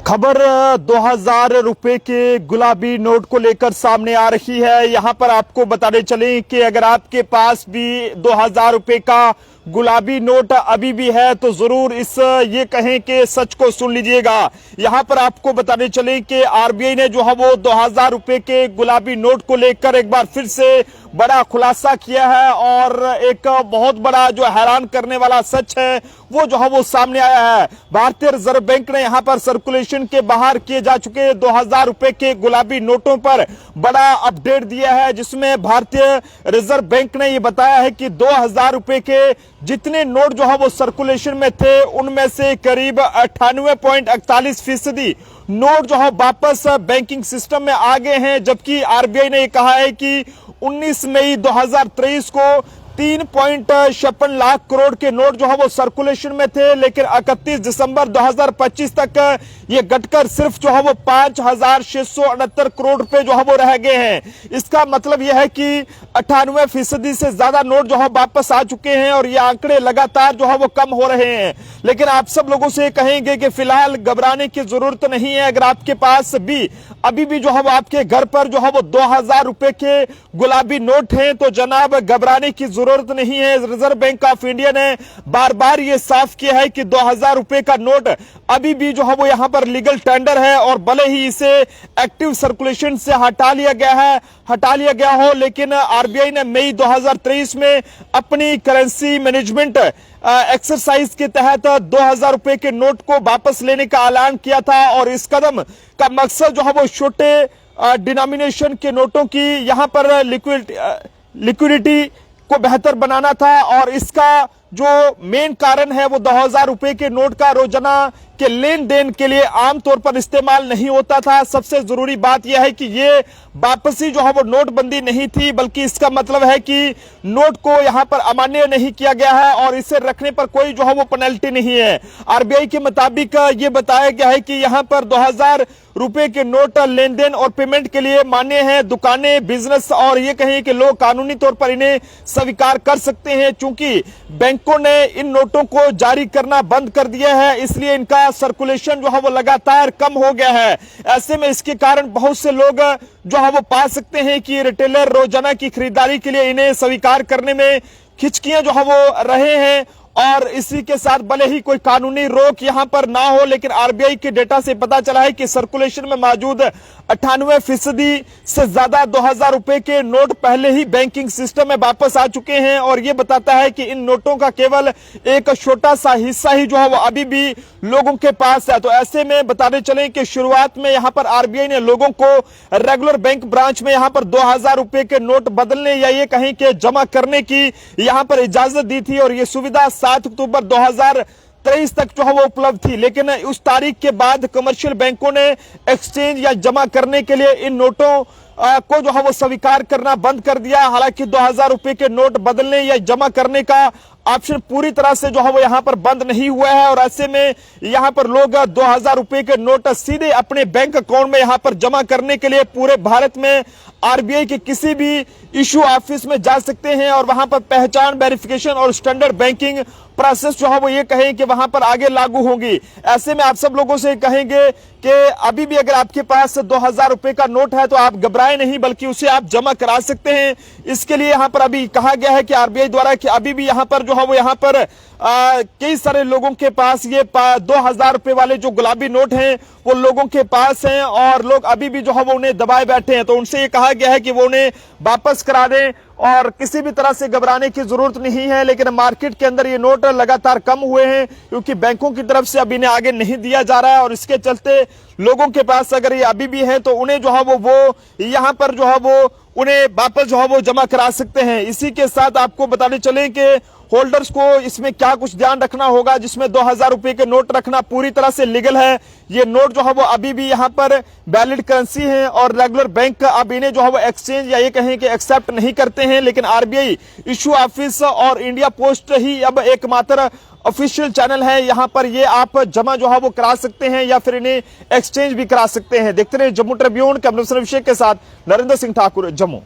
खबर 2000 रुपए के गुलाबी नोट को लेकर सामने आ रही है। यहां पर आपको बताने चलें कि अगर आपके पास भी 2000 रुपए का गुलाबी नोट अभी भी है तो जरूर ये कहें कि सच को सुन लीजिएगा। यहां पर आपको बताने चलें कि आरबीआई ने जो है वो 2000 रुपए के गुलाबी नोट को लेकर एक बार फिर से बड़ा खुलासा किया है और एक बहुत बड़ा जो हैरान करने वाला सच है वो जो है वो सामने आया है। भारतीय रिजर्व बैंक ने यहां पर सर्कुलेशन के बाहर किए जा चुके 2000 रुपए के गुलाबी नोटों पर बड़ा अपडेट दिया है, जिसमें भारतीय रिजर्व बैंक ने यह बताया है कि 2000 रुपए के जितने नोट जो है वो सर्कुलेशन में थे उनमें से करीब 98.41% नोट जो है वापस बैंकिंग सिस्टम में आ गए हैं। जबकि आरबीआई ने कहा है कि 19 मई 2023 को 3.56 लाख करोड़ के नोट जो है वो सर्कुलेशन में थे, लेकिन 31 दिसंबर 2025 तक ये घटकर सिर्फ जो है वो 5669 करोड़ रुपए जो है वो रह गए हैं। इसका मतलब यह है कि 98% से ज्यादा नोट जो है वापस आ चुके हैं और ये आंकड़े लगातार जो है वो कम हो रहे हैं। लेकिन आप सब लोगों से कहेंगे कि फिलहाल घबराने की जरूरत नहीं है। अगर आपके पास भी अभी भी जो है वो आपके घर पर जो है वो 2000 रुपए के गुलाबी नोट हैं तो जनाब घबराने की जरूरत नहीं है। रिजर्व बैंक ऑफ इंडिया ने बार बार ये साफ किया है कि 2000 रुपए का नोट अभी भी जो है वो यहां पर लीगल टेंडर है और भले ही इसे एक्टिव सर्कुलेशन से हटा लिया गया हो, लेकिन आरबीआई ने मई 2023 में अपनी करेंसी मैनेजमेंट एक्सरसाइज के तहत 2000 रुपए के नोट को वापस लेने का ऐलान किया था और इस कदम का मकसद जो है वो छोटे डिनोमिनेशन के नोटों की यहां पर लिक्विडिटी को बेहतर बनाना था। और इसका जो मेन कारण है वो 2000 रुपए के नोट का रोजाना के लेन देन के लिए आमतौर पर इस्तेमाल नहीं होता था। सबसे जरूरी बात यह है कि ये वापसी जो है वो नोटबंदी नहीं थी, बल्कि इसका मतलब है कि नोट को यहां पर अमान्य नहीं किया गया है और इसे रखने पर कोई जो है वो पेनल्टी नहीं है। आरबीआई के मुताबिक ये बताया गया है कि यहां पर 2000 रुपए के नोट लेन देन और पेमेंट के लिए मान्य हैं। दुकानें, बिजनेस और ये कहें कि लोग कानूनी तौर पर इन्हें स्वीकार कर सकते हैं। चूंकि बैंकों ने इन नोटों को जारी करना बंद कर दिया है, इसलिए इनका सर्कुलेशन जो है वो लगातार कम हो गया है। ऐसे में इसके कारण बहुत से लोग जो है वो पा सकते हैं कि रिटेलर रोजाना की खरीदारी के लिए इन्हें स्वीकार करने में खिचकियां जो है वो रहे हैं। और इसी के साथ भले ही कोई कानूनी रोक यहां पर ना हो, लेकिन आरबीआई के डेटा से पता चला है कि सर्कुलेशन में मौजूद 98% से ज्यादा 2000 रुपए के नोट पहले ही बैंकिंग सिस्टम में वापस आ चुके हैं। और यह बताता है कि इन नोटों का केवल एक छोटा सा हिस्सा ही जो है वो अभी भी लोगों के पास है। तो ऐसे में बताने चलें कि शुरुआत में यहां पर आरबीआई ने लोगों को रेगुलर बैंक ब्रांच में यहां पर 2000 रुपए के नोट बदलने या ये कहीं के जमा करने की यहां पर इजाजत दी थी और यह सुविधा 7 अक्टूबर 2023 तक जो है वो उपलब्ध थी। लेकिन उस तारीख के बाद कमर्शियल बैंकों ने एक्सचेंज या जमा करने के लिए इन नोटों को जो है वो स्वीकार करना बंद कर दिया। हालांकि 2000 रुपए के नोट बदलने या जमा करने का ऑप्शन पूरी तरह से जो है वो यहां पर बंद नहीं हुआ है और ऐसे में यहां पर लोग 2000 रुपए के नोट सीधे अपने बैंक अकाउंट में यहां पर जमा करने के लिए पूरे भारत में आरबीआई के किसी भी इशू ऑफिस में जा सकते हैं और वहां पर पहचान वेरिफिकेशन और स्टैंडर्ड बैंकिंग प्रोसेस जो है वो ये कहें कि वहां पर आगे लागू होगी। ऐसे में आप सब लोगों से कहेंगे कि अभी भी अगर आपके पास 2000 रुपए का नोट है तो आप घबराएं नहीं, बल्कि उसे आप जमा करा सकते हैं। इसके लिए यहां पर अभी कहा गया है कि आरबीआई द्वारा कि अभी भी यहां पर जो है वो यहां पर कई सारे लोगों के पास ये 2000 रुपए वाले जो गुलाबी नोट हैं वो लोगों के पास हैं और लोग अभी भी जो है वो उन्हें दबाए बैठे हैं। तो उनसे ये कहा गया है कि वो उन्हें वापस करा दें और किसी भी तरह से घबराने की जरूरत नहीं है। लेकिन मार्केट के अंदर ये नोट लगातार कम हुए हैं क्योंकि बैंकों की तरफ से अब इन्हें आगे नहीं दिया जा रहा है और इसके चलते लोगों के पास अगर ये अभी भी है तो उन्हें जो है वो यहां पर जो है वो उन्हें वापस जो है वो जमा करा सकते हैं। इसी के साथ आपको बताने चले कि होल्डर्स को इसमें क्या कुछ ध्यान रखना होगा, जिसमें 2000 रुपए के नोट रखना पूरी तरह से लीगल है। ये नोट जो है वो अभी भी यहाँ पर वैलिड करेंसी है और रेगुलर बैंक अब इन्हें जो है वो एक्सचेंज या ये कहें कि एक्सेप्ट नहीं करते हैं। लेकिन आरबीआई इशू ऑफिस और इंडिया पोस्ट ही अब एकमात्र ऑफिशियल चैनल है, यहाँ पर ये आप जमा जो है वो करा सकते हैं या फिर इन्हें एक्सचेंज भी करा सकते हैं। देखते रहे जम्मू ट्रिब्यून। कैमरा विषय के साथ नरेंद्र सिंह ठाकुर, जम्मू।